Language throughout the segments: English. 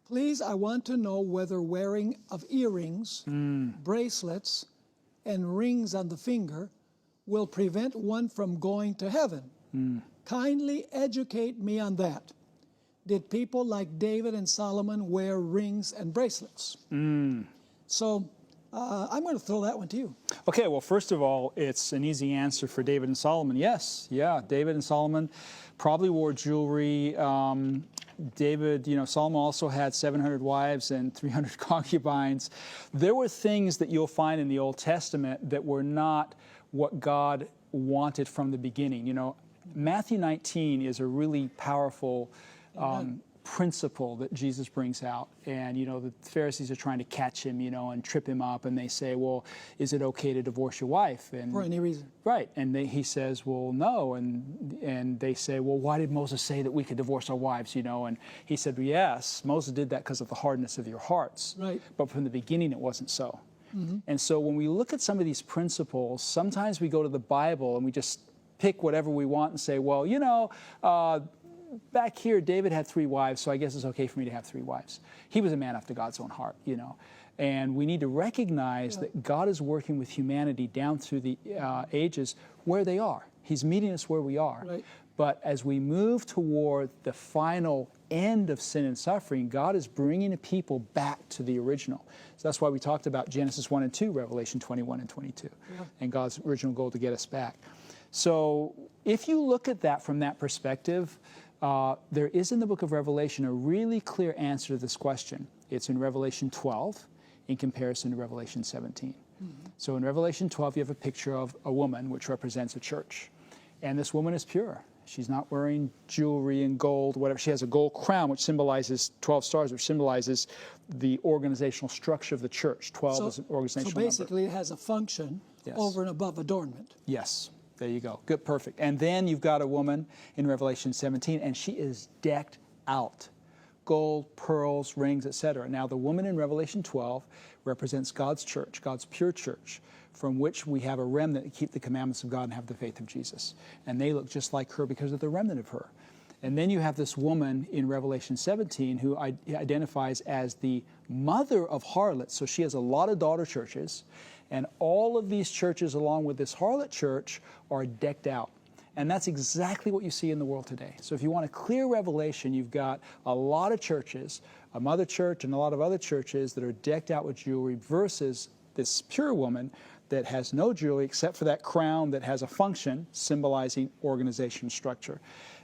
Please, I want to know whether wearing of earrings, bracelets, and rings on the finger will prevent one from going to heaven. Kindly educate me on that. Did people like David and Solomon wear rings and bracelets? So I'm going to throw that one to you. Okay, well, first of all, it's an easy answer for David and Solomon. Yes, yeah, David and Solomon probably wore jewelry. David, Solomon also had 700 wives and 300 concubines. There were things that you'll find in the Old Testament that were not what God wanted from the beginning. Matthew 19 is a really powerful principle that Jesus brings out. And, the Pharisees are trying to catch him, and trip him up. And they say, well, is it okay to divorce your wife? And, for any reason. Right. And he says, well, no. And they say, well, why did Moses say that we could divorce our wives, And he said, well, yes, Moses did that because of the hardness of your hearts. Right. But from the beginning, it wasn't so. And so when we look at some of these principles, sometimes we go to the Bible and we just pick whatever we want and say, well, back here, David had 3 wives, so I guess it's okay for me to have 3 wives. He was a man after God's own heart, And we need to recognize that God is working with humanity down through the ages where they are. He's meeting us where we are. Right. But as we move toward the final end of sin and suffering, God is bringing the people back to the original. So that's why we talked about Genesis 1 and 2, Revelation 21 and 22, and God's original goal to get us back. So if you look at that from that perspective, there is in the book of Revelation a really clear answer to this question. It's in Revelation 12 in comparison to Revelation 17. So in Revelation 12, you have a picture of a woman which represents a church. And this woman is pure. She's not wearing jewelry and gold, whatever. She has a gold crown, which symbolizes 12 stars, which symbolizes the organizational structure of the church. 12 is an organizational number. So basically it has a function over and above adornment. Yes. There you go. Good, perfect. And then you've got a woman in Revelation 17, and she is decked out. Gold, pearls, rings, etc. Now, the woman in Revelation 12 represents God's church, God's pure church, from which we have a remnant that keep the commandments of God and have the faith of Jesus. And they look just like her because of the remnant of her. And then you have this woman in Revelation 17 who identifies as the mother of harlots. So she has a lot of daughter churches. And all of these churches, along with this harlot church, are decked out. And that's exactly what you see in the world today. So if you want a clear revelation, you've got a lot of churches, a mother church and a lot of other churches that are decked out with jewelry versus this pure woman that has no jewelry except for that crown that has a function symbolizing organization structure.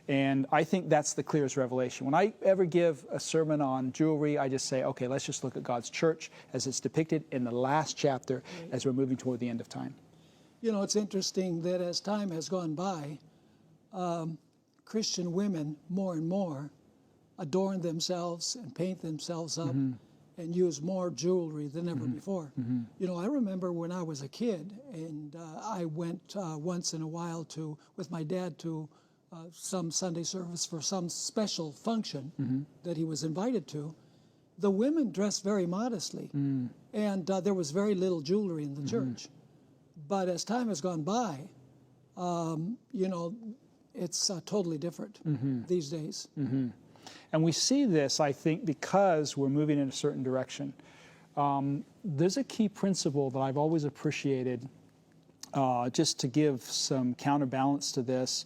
And I think that's the clearest revelation. When I ever give a sermon on jewelry, I just say, okay, let's just look at God's church as it's depicted in the last chapter as we're moving toward the end of time. It's interesting that as time has gone by, Christian women more and more adorn themselves and paint themselves up and use more jewelry than ever before. I remember when I was a kid and I went once in a while with my dad to some Sunday service for some special function that he was invited to. The women dressed very modestly, and there was very little jewelry in the church. But as time has gone by, it's totally different these days. And we see this, I think, because we're moving in a certain direction. There's a key principle that I've always appreciated, just to give some counterbalance to this,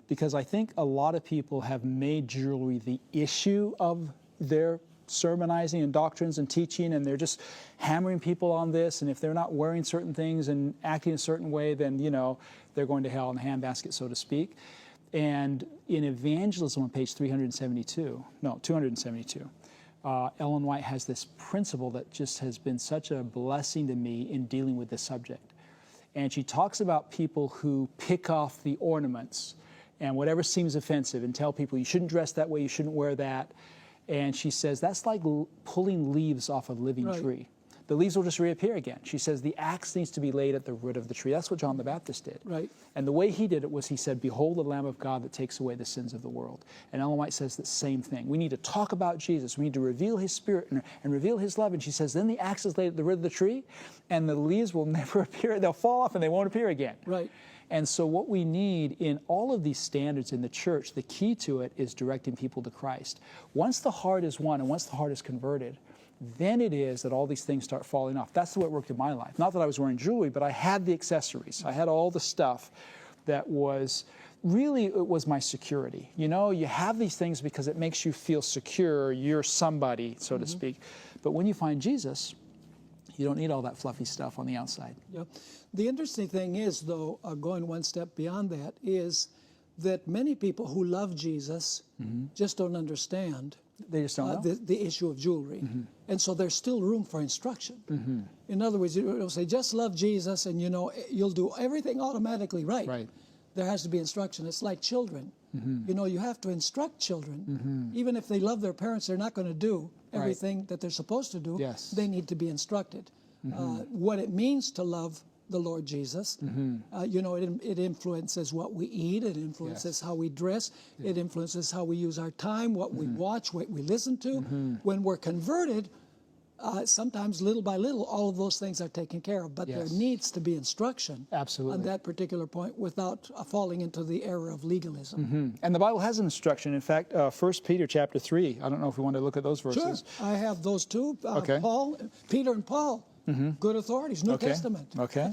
because I think a lot of people have made jewelry the issue of their sermonizing and doctrines and teaching, and they're just hammering people on this, and if they're not wearing certain things and acting a certain way, then, they're going to hell in a handbasket, so to speak. And in evangelism on page 272, Ellen White has this principle that just has been such a blessing to me in dealing with this subject. And she talks about people who pick off the ornaments and whatever seems offensive and tell people you shouldn't dress that way, you shouldn't wear that. And she says that's like pulling leaves off a living tree. The leaves will just reappear again. She says the axe needs to be laid at the root of the tree. That's what John the Baptist did. Right. And the way he did it was he said, behold the Lamb of God that takes away the sins of the world. And Ellen White says the same thing. We need to talk about Jesus. We need to reveal his spirit and reveal his love. And she says, then the axe is laid at the root of the tree and the leaves will never appear. They'll fall off and they won't appear again. Right. And so what we need in all of these standards in the church, the key to it is directing people to Christ. Once the heart is won and once the heart is converted, then it is that all these things start falling off. That's the way it worked in my life. Not that I was wearing jewelry, but I had the accessories. I had all the stuff that was, really, it was my security. You know, you have these things because it makes you feel secure. You're somebody, so to speak. But when you find Jesus, you don't need all that fluffy stuff on the outside. Yep. The interesting thing is, though, going one step beyond that, is that many people who love Jesus just don't understand They just don't know. the issue of jewelry. And so there's still room for instruction. In other words, you'll say, just love Jesus and, you know, you'll do everything automatically right. Right. There has to be instruction. It's like children. You know, you have to instruct children. Even if they love their parents, they're not going to do everything that they're supposed to do. Yes. They need to be instructed. What it means to love the Lord Jesus. You know, it influences what we eat. It influences how we dress. It influences how we use our time, what we watch, what we listen to. When we're converted, sometimes little by little, all of those things are taken care of. But there needs to be instruction Absolutely. on that particular point without falling into the error of legalism. And the Bible has an instruction. In fact, 1 Peter chapter 3, I don't know if we want to look at those verses. Sure, I have those two. Okay. Peter and Paul, good authorities, New Testament. Okay.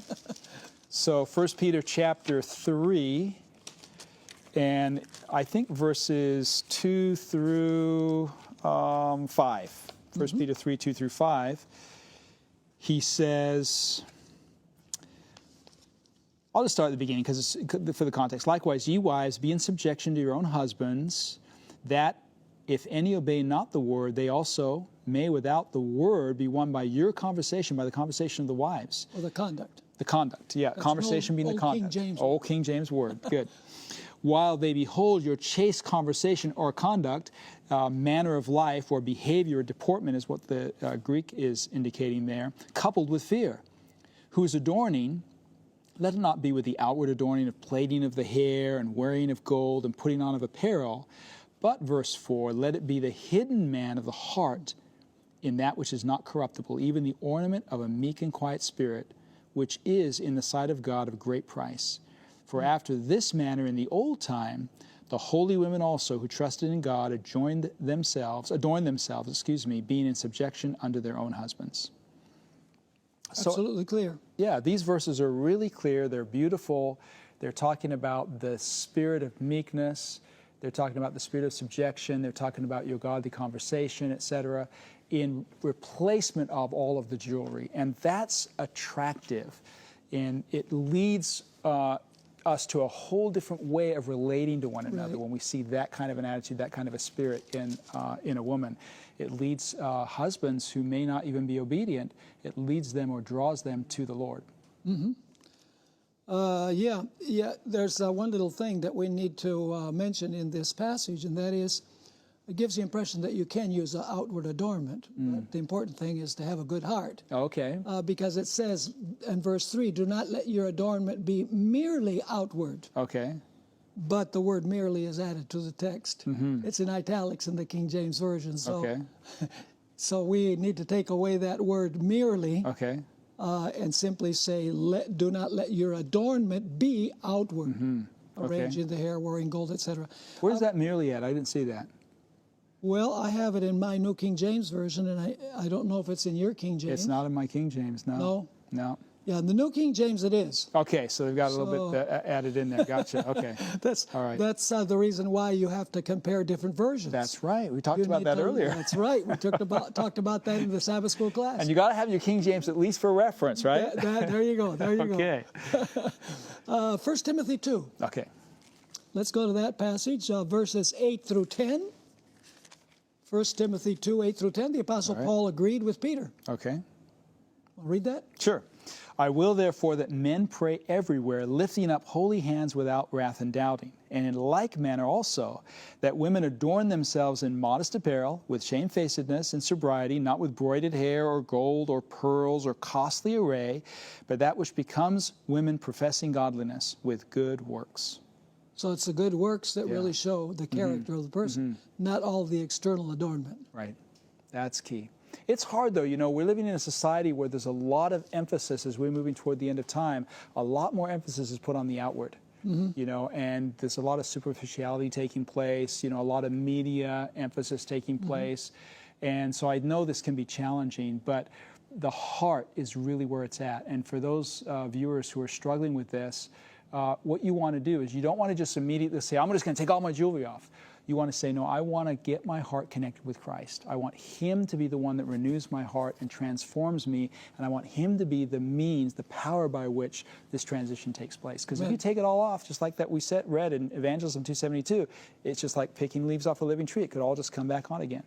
So 1 Peter chapter 3, and I think verses 2 through 5. 1 Peter 3, 2 through 5. He says, I'll just start at the beginning because for the context. Likewise, ye wives, be in subjection to your own husbands, that if any obey not the word, they also may without the word be won by your conversation, by the conversation of the wives. Or the conduct. The conduct, yeah. That's Conversation being the old conduct. King James Old King James word. Good. While they behold your chaste conversation or conduct, manner of life or behavior or deportment is what the Greek is indicating there, coupled with fear, whose adorning, let it not be with the outward adorning of plaiting of the hair and wearing of gold and putting on of apparel, but, verse 4, let it be the hidden man of the heart in that which is not corruptible, even the ornament of a meek and quiet spirit, which is in the sight of God of great price. For after this manner in the old time, the holy women also who trusted in God adorned themselves, being in subjection unto their own husbands. Absolutely clear. Yeah, these verses are really clear. They're beautiful. They're talking about the spirit of meekness. They're talking about the spirit of subjection. They're talking about your godly conversation, etc., in replacement of all of the jewelry. And that's attractive. And it leads us to a whole different way of relating to one another when we see that kind of an attitude, that kind of a spirit in a woman. It leads husbands who may not even be obedient, it leads them or draws them to the Lord. There's one little thing that we need to mention in this passage, and that is, it gives the impression that you can use an outward adornment. But the important thing is to have a good heart. Okay. Because it says in verse 3, do not let your adornment be merely outward. Okay. But the word merely is added to the text. It's in italics in the King James Version. So, so we need to take away that word merely and simply say, do not let your adornment be outward. Arranging the hair, wearing gold, etc. Where's that merely at? I didn't see that. Well, I have it in my New King James Version, and I don't know if it's in your King James. It's not in my King James, no. No? No. Yeah, in the New King James it is. Okay, so they've got a little bit added in there. Gotcha, okay. That's all right. That's the reason why you have to compare different versions. That's right. We talked about that earlier. That's right. We talked about that in the Sabbath school class. And you got to have your King James at least for reference, right? There you go. There you go. 1 Timothy 2. Okay. Let's go to that passage, verses 8 through 10. 1 Timothy 2, 8 through 10. The Apostle Paul agreed with Peter. Okay. I'll read that? Sure. I will therefore that men pray everywhere, lifting up holy hands without wrath and doubting. And in like manner also, that women adorn themselves in modest apparel, with shamefacedness and sobriety, not with broided hair or gold or pearls or costly array, but that which becomes women professing godliness with good works. So it's the good works that really show the character of the person, not all the external adornment. Right. That's key. It's hard, though. You know, we're living in a society where there's a lot of emphasis as we're moving toward the end of time. A lot more emphasis is put on the outward. You know, and there's a lot of superficiality taking place, you know, a lot of media emphasis taking place. And so I know this can be challenging, but the heart is really where it's at. And for those viewers who are struggling with this, what you want to do is you don't want to just immediately say, I'm just going to take all my jewelry off. You want to say, no, I want to get my heart connected with Christ. I want Him to be the one that renews my heart and transforms me, and I want Him to be the means, the power by which this transition takes place. Because if you take it all off, just like that we read in Evangelism 272, it's just like picking leaves off a living tree. It could all just come back on again.